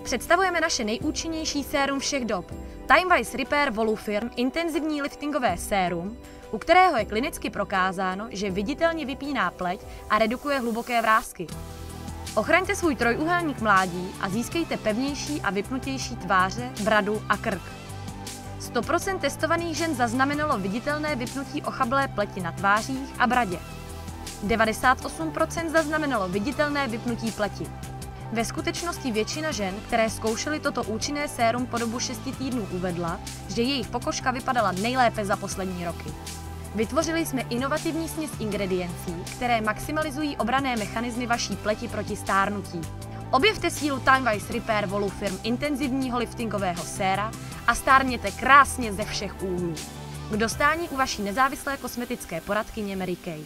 Představujeme naše nejúčinnější sérum všech dob. Time Wise Repair Volufirm intenzivní liftingové sérum, u kterého je klinicky prokázáno, že viditelně vypíná pleť a redukuje hluboké vrásky. Ochraňte svůj trojúhelník mládí a získejte pevnější a vypnutější tváře, bradu a krk. 100% testovaných žen zaznamenalo viditelné vypnutí ochablé pleti na tvářích a bradě. 98% zaznamenalo viditelné vypnutí pleti. Ve skutečnosti většina žen, které zkoušely toto účinné sérum po dobu 6 týdnů, uvedla, že jejich pokožka vypadala nejlépe za poslední roky. Vytvořili jsme inovativní směs ingrediencí, které maximalizují obranné mechanismy vaší pleti proti stárnutí. Objevte sílu Time Wise Repair Volufirm intenzivního liftingového séra a stárněte krásně ze všech úhlů. K dostání u vaší nezávislé kosmetické poradkyně Mary Kay.